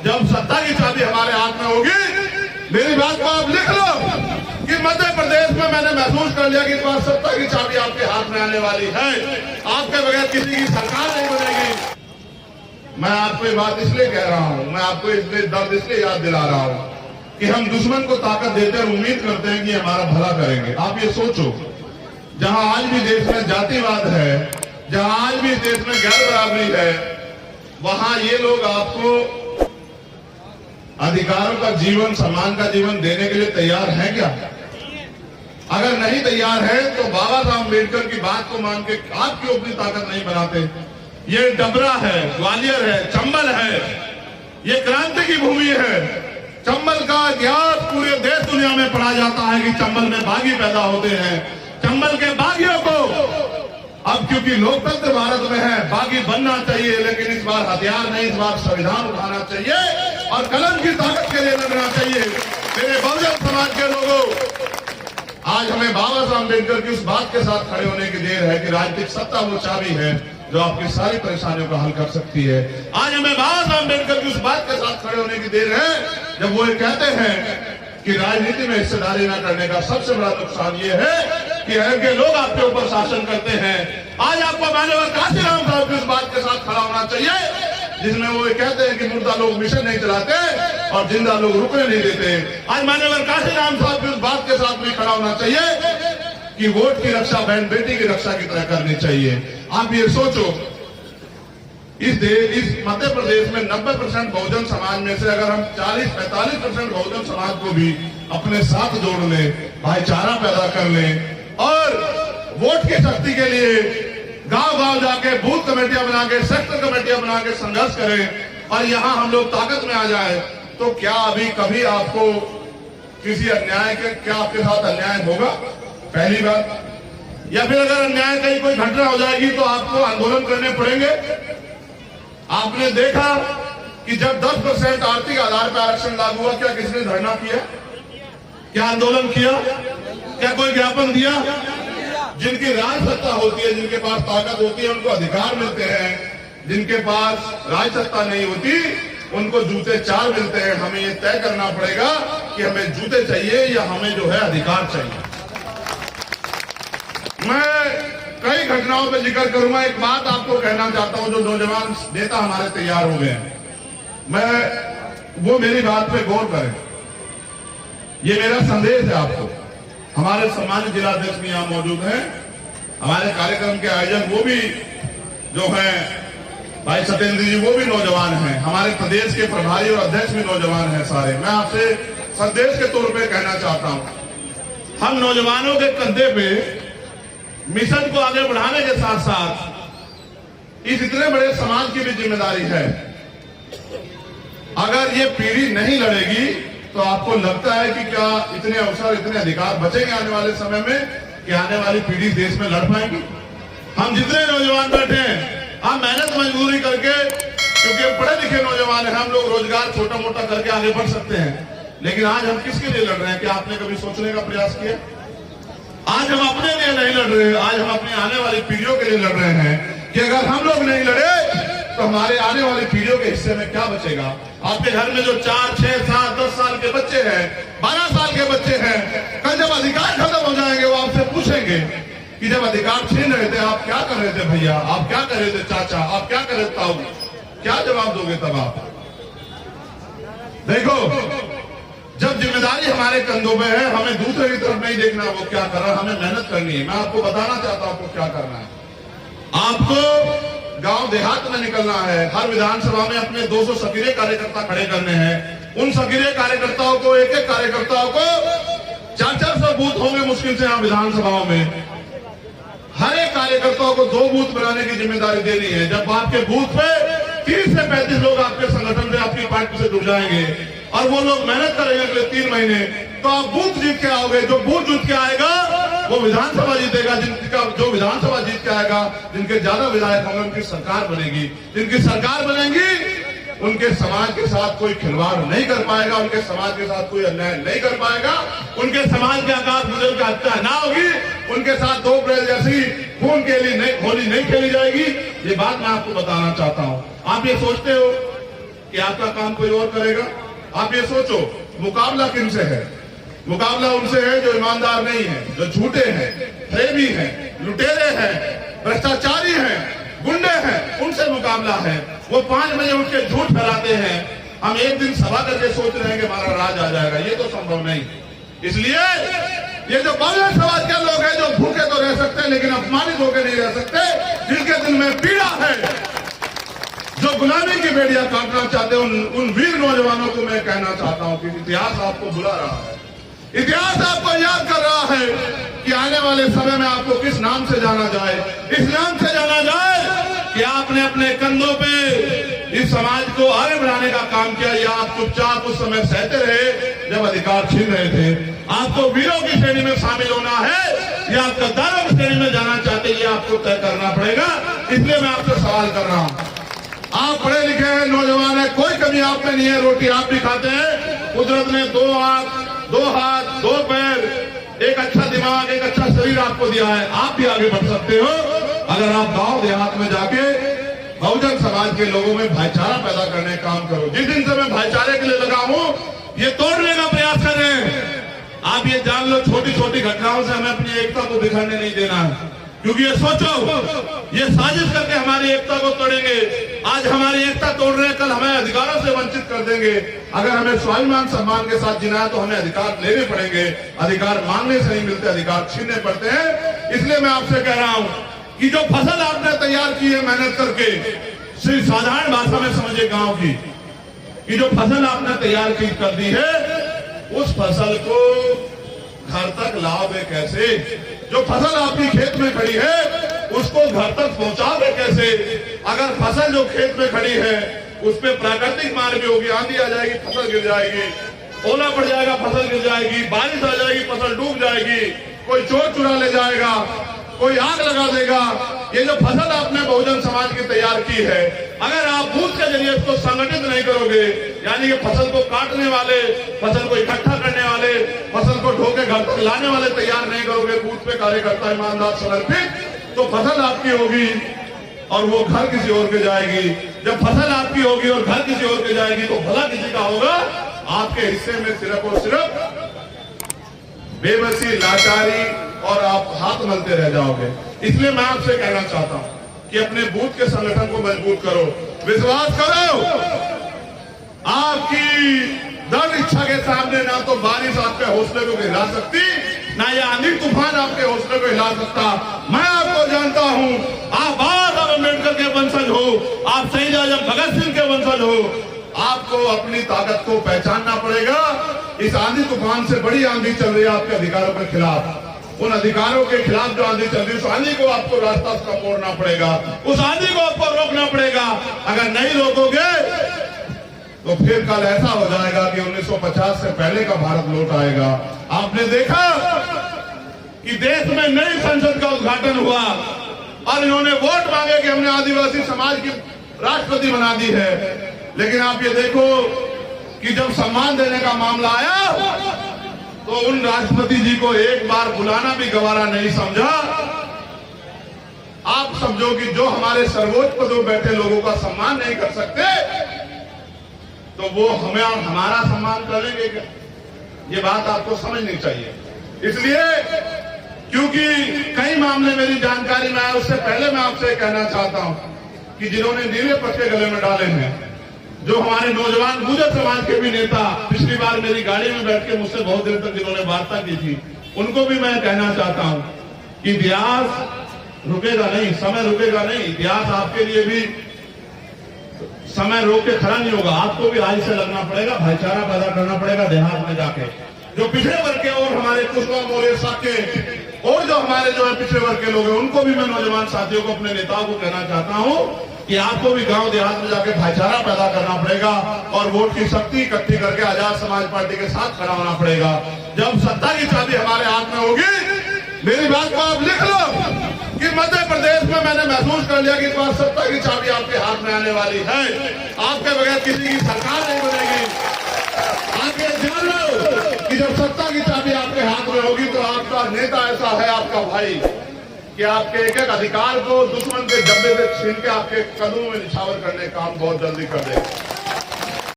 जब सत्ता की चाबी हमारे हाथ में होगी, मेरी बात को आप लिख लो कि मध्य प्रदेश में मैंने महसूस कर लिया कि इस बार सत्ता की चाबी आपके हाथ में आने वाली है। आपके बगैर किसी की सरकार नहीं बनेगी। मैं आपको ये बात इसलिए कह रहा हूं, मैं आपको इसलिए दर्द इसलिए याद दिला रहा हूं कि हम दुश्मन को ताकत देते और उम्मीद करते हैं कि हमारा भला करेंगे। आप ये सोचो, जहां आज भी देश में जातिवाद है, जहां आज भी देश में गैर बराबरी है, वहां ये लोग आपको अधिकारों का जीवन, सम्मान का जीवन देने के लिए तैयार हैं क्या? अगर नहीं तैयार है तो बाबा साहब अम्बेडकर की बात को मान के आप क्यों अपनी ताकत नहीं बनाते? ये डबरा है, ग्वालियर है, चंबल है, ये क्रांति की भूमि है। चंबल का इतिहास पूरे देश दुनिया में पढ़ा जाता है कि चंबल में बागी पैदा होते हैं। चंबल के बागियों को अब क्योंकि लोकतंत्र भारत में है, बागी बनना चाहिए, लेकिन इस बार हथियार नहीं, इस बार संविधान उठाना चाहिए और कलम की ताकत के लिए लड़ना चाहिए। मेरे बहुजन समाज के लोगों, आज हमें बाबा साहब अम्बेडकर की उस बात के साथ खड़े होने की देर है कि राजनीतिक सत्ता वो चाबी है जो आपकी सारी परेशानियों को हल कर सकती है। आज हमें बाबा साहब अम्बेडकर की उस बात के साथ खड़े होने की देर है जब वो ये कहते हैं कि राजनीति में हिस्सेदारी न करने का सबसे बड़ा नुकसान ये है कि अगर के लोग आपके ऊपर शासन करते हैं। आज आपको माननीय काशीराम साहब की उस बात के साथ खड़ा होना चाहिए जिसमें वो ये कहते हैं कि मुर्दा लोग मिशन नहीं चलाते और जिंदा लोग रुकने नहीं देते। आज माननीय काशीराम साहब की उस बात के साथ भी खड़ा होना चाहिए कि वोट की रक्षा बहन बेटी की रक्षा की तरह करनी चाहिए। आप ये सोचो, इस मध्य प्रदेश में 90% बहुजन समाज में से अगर हम 40-45% बहुजन समाज को भी अपने साथ जोड़ लें, भाईचारा पैदा कर लें और वोट की शक्ति के लिए गांव-गांव जाके बूथ कमेटियां बना के, सेक्टर कमेटियां बना के संघर्ष करें और यहां हम लोग ताकत में आ जाए, तो क्या अभी कभी आपको किसी अन्याय के, क्या आपके साथ अन्याय होगा? पहली बात। या फिर अगर अन्याय कहीं कोई घटना हो जाएगी तो आपको आंदोलन करने पड़ेंगे। आपने देखा कि जब 10% आर्थिक आधार पर आरक्षण लागू हुआ, क्या किसने धरना किया? क्या आंदोलन किया? क्या कोई ज्ञापन दिया? जिनकी राज सत्ता होती है, जिनके पास ताकत होती है, उनको अधिकार मिलते हैं। जिनके पास राज सत्ता नहीं होती उनको जूते चार मिलते हैं। हमें ये तय करना पड़ेगा कि हमें जूते चाहिए या हमें जो है अधिकार चाहिए। मैं कई घटनाओं पर जिक्र करूंगा। एक बात आपको कहना चाहता हूं, जो नौजवान नेता हमारे तैयार हो गए हैं, वो मेरी बात पे गौर करें। ये मेरा संदेश है आपको। हमारे सम्मानित जिलाध्यक्ष भी यहां मौजूद हैं। हमारे कार्यक्रम के आयोजक वो भी जो हैं भाई सत्येंद्र जी, वो भी नौजवान हैं। हमारे प्रदेश के प्रभारी और अध्यक्ष भी नौजवान हैं सारे। मैं आपसे संदेश के तौर पे कहना चाहता हूं, हम नौजवानों के कंधे पे मिशन को आगे बढ़ाने के साथ साथ इस इतने बड़े समाज की भी जिम्मेदारी है। अगर ये पीढ़ी नहीं लड़ेगी तो आपको लगता है कि क्या इतने अवसर, इतने अधिकार बचेंगे आने वाले समय में कि आने वाली पीढ़ी देश में लड़ पाएगी? हम जितने नौजवान बैठे हैं, हम मेहनत मजदूरी करके, क्योंकि हम पढ़े लिखे नौजवान हैं, हम लोग रोजगार छोटा मोटा करके आगे बढ़ सकते हैं। लेकिन आज हम किसके लिए लड़ रहे हैं? क्या आपने कभी सोचने का प्रयास किया? आज हम अपने लिए नहीं लड़ रहे, आज हम अपनी आने वाली पीढ़ियों के लिए लड़ रहे हैं कि अगर हम लोग नहीं लड़े तो हमारे आने वाली पीढ़ियों के हिस्से में क्या बचेगा? आपके घर में जो 4, 6, 7, 10 साल के बच्चे हैं, 12 साल के बच्चे हैं, कल जब अधिकार खत्म हो जाएंगे वो आपसे पूछेंगे कि जब अधिकार छीन रहे थे आप क्या कर रहे थे भैया, आप क्या कर रहे थे चाचा, आप क्या कर रहे थे ताऊ? क्या जवाब दोगे तब आप? देखो, जब जिम्मेदारी हमारे कंधों में है, हमें दूसरे की तरफ नहीं देखना वो क्या कर रहा है, हमें मेहनत करनी है। मैं आपको बताना चाहता हूं आपको क्या करना है। आपको गांव देहात में निकलना है। हर विधानसभा में अपने 200 सक्रिय कार्यकर्ता खड़े करने हैं। उन सक्रिय कार्यकर्ताओं को, एक एक कार्यकर्ताओं को 400 बूथ होंगे मुश्किल से यहाँ विधानसभाओं में। हर एक कार्यकर्ताओं को 2 बूथ बनाने की जिम्मेदारी देनी है। जब आपके बूथ पे 30 से 35 लोग आपके संगठन से, आपकी पार्टी से जुड़ जाएंगे और वो लोग मेहनत करेंगे अगले 3 महीने, तो आप बूथ जीत के आओगे। जो बूथ जीत के आएगा वो विधानसभा जीतेगा। जिनका जो विधानसभा जीत के आएगा, जिनके ज्यादा विधायक होंगे, उनकी सरकार बनेगी। जिनकी सरकार बनेगी उनके समाज के साथ कोई खिलवाड़ नहीं कर पाएगा, उनके समाज के साथ कोई अन्याय नहीं कर पाएगा, उनके समाज के आकाश बुजुर्ग की हत्या ना होगी, उनके साथ 2 अप्रैल जैसी खून के लिए होली नहीं खेली जाएगी। ये बात मैं आपको बताना चाहता हूं। आप ये सोचते हो कि आपका काम कोई और करेगा? आप ये सोचो, मुकाबला किनसे है? मुकाबला उनसे है जो ईमानदार नहीं है, जो झूठे हैं, फरेबी हैं, लुटेरे हैं, भ्रष्टाचारी हैं, गुंडे हैं, उनसे मुकाबला है। वो 5 बजे उठ के झूठ फैलाते हैं। हम एक दिन सभा करके सोच रहे हैं कि हमारा राज आ जाएगा, ये तो संभव नहीं। इसलिए ये जो बहुजन समाज के लोग हैं जो भूखे तो रह सकते हैं लेकिन अपमानित होकर नहीं रह सकते, जिनके दिल में पीड़ा है, जो गुलामी की बेड़ियां काटना चाहते हैं, उन वीर नौजवानों को मैं कहना चाहता हूं कि इतिहास आपको बुला रहा है, इतिहास आपको याद कर रहा है कि आने वाले समय में आपको किस नाम से जाना जाए। इस नाम से जाना जाए कि आपने अपने कंधों पे इस समाज को आगे बढ़ाने का काम किया, या आप चुपचाप उस समय सहते रहे जब अधिकार छीन रहे थे। आपको वीरों की श्रेणी में शामिल होना है या आप गद्दारों की श्रेणी में जाना चाहते हैं, ये आपको तय करना पड़ेगा। इसलिए मैं आपसे सवाल कर रहा हूं, आप पढ़े लिखे हैं, नौजवान है, कोई कमी आप में नहीं है, रोटी आप भी खाते हैं। कुदरत ने 2 आंख, 2 हाथ, 2 पैर, एक अच्छा दिमाग, एक अच्छा शरीर आपको दिया है। आप भी आगे बढ़ सकते हो अगर आप गांव देहात में जाके बहुजन समाज के लोगों में भाईचारा पैदा करने का काम करो। जिस दिन से मैं भाईचारे के लिए लगा हूं, ये तोड़ने का प्रयास कर रहे हैं। आप ये जान लो, छोटी छोटी घटनाओं से हमें अपनी एकता को बिखरने नहीं देना है, क्योंकि ये सोचो, ये साजिश करके हमारी एकता को तोड़ेंगे। आज हमारी एकता तोड़ रहे हैं, कल हमें अधिकारों से वंचित कर देंगे। अगर हमें स्वाभिमान सम्मान के साथ जीना है तो हमें अधिकार लेने पड़ेंगे। अधिकार मांगने से नहीं मिलते, अधिकार छीनने पड़ते हैं। इसलिए मैं आपसे कह रहा हूं कि जो फसल आपने तैयार की है मेहनत करके, सिर्फ साधारण भाषा में समझे गांव की, कि जो फसल आपने तैयार कर दी है, उस फसल को घर तक लाओगे कैसे? जो फसल आपकी खेत में खड़ी है उसको घर तक पहुंचाओगे कैसे? अगर फसल जो खेत में खड़ी है उस पर प्राकृतिक मार भी होगी, आंधी आ जाएगी, फसल गिर जाएगी, ओला पड़ जाएगा, फसल गिर जाएगी, बारिश आ जाएगी, फसल डूब जाएगी, कोई चोर चुरा ले जाएगा, कोई आग लगा देगा। ये जो फसल आपने बहुजन समाज की तैयार की है, अगर आप बूथ के जरिए इसको संगठित नहीं करोगे, यानी कि फसल को काटने वाले, फसल को इकट्ठा करने वाले, फसल को ढोके घर तक लाने वाले तैयार नहीं करोगे, बूथ पे कार्यकर्ता ईमानदार समर्पित, तो फसल आपकी होगी और वो घर किसी और के जाएगी। जब फसल आपकी होगी और घर किसी और के जाएगी तो भला किसी का होगा? आपके हिस्से में सिर्फ और सिर्फ बेबसी, लाचारी और आप हाथ मलते रह जाओगे। इसलिए मैं आपसे कहना चाहता हूं कि अपने बूथ के संगठन को मजबूत करो, विश्वास करो। आपकी दृढ़ इच्छा के सामने ना तो बारिश आपके हौसले को हिला सकती, ना ये आंधी तूफान आपके हौसले को हिला सकता। मैं आपको जानता हूं, आप बाबा साहब अम्बेडकर के वंशज हो, आप शहीद आजम भगत सिंह के वंशज हो। आपको अपनी ताकत को पहचानना पड़ेगा। इस आंधी तूफान से बड़ी आंधी चल रही है आपके अधिकारों के खिलाफ। उन अधिकारों के खिलाफ जो आंधी चल रही है, उस आंधी को आपको रास्ता उसका मोड़ना पड़ेगा, उस आंधी को आपको रोकना पड़ेगा। अगर नहीं रोकोगे तो फिर कल ऐसा हो जाएगा कि 1950 से पहले का भारत लौट आएगा। आपने देखा कि देश में नई संसद का उद्घाटन हुआ और इन्होंने वोट मांगे कि हमने आदिवासी समाज की राष्ट्रपति बना दी है, लेकिन आप ये देखो कि जब सम्मान देने का मामला आया तो उन राष्ट्रपति जी को एक बार बुलाना भी गवारा नहीं समझा। आप समझो कि जो हमारे सर्वोच्च पदों बैठे लोगों का सम्मान नहीं कर सकते तो वो हमें हमारा सम्मान कर लेंगे क्या? ये बात आपको समझनी चाहिए। इसलिए क्योंकि कई मामले मेरी जानकारी में आए, उससे पहले मैं आपसे कहना चाहता हूं कि जिन्होंने नीले पट्टे गले में डाले हैं, जो हमारे नौजवान गुर्जर समाज के भी नेता पिछली बार मेरी गाड़ी में बैठ के मुझसे बहुत देर तक जिन्होंने वार्ता की थी, उनको भी मैं कहना चाहता हूं कि इतिहास रुकेगा नहीं, समय रुकेगा नहीं। इतिहास आपके लिए भी समय रोक के खड़ा नहीं होगा। आपको भी आज से लगना पड़ेगा, भाईचारा पैदा करना पड़ेगा देहात में जाके। जो पिछड़े वर्ग के और हमारे कुशवा मोरे साके और जो हमारे जो है पिछड़े वर्ग के लोग हैं, उनको भी मैं नौजवान साथियों को, अपने नेताओं को कहना चाहता हूं कि आपको भी गांव देहात में जाके भाईचारा पैदा करना पड़ेगा और वोट की शक्ति इकट्ठी करके आजाद समाज पार्टी के साथ खड़ा होना पड़ेगा। जब सत्ता की चाबी हमारे हाथ में होगी, मेरी बात को आप लिख लो कि मध्य प्रदेश में मैंने महसूस कर लिया कि इस बार सत्ता की चाबी आपके हाथ में आने वाली है। आपके बगैर किसी की सरकार नहीं बनेगी। आप ये जान लो कि जब सत्ता की चाबी आपके हाथ में होगी तो आपका नेता ऐसा है, आपका भाई, कि आपके एक एक अधिकार को दुश्मन के डब्बे से छीन के आपके कदमों में निछावर करने का काम बहुत जल्दी कर देगा।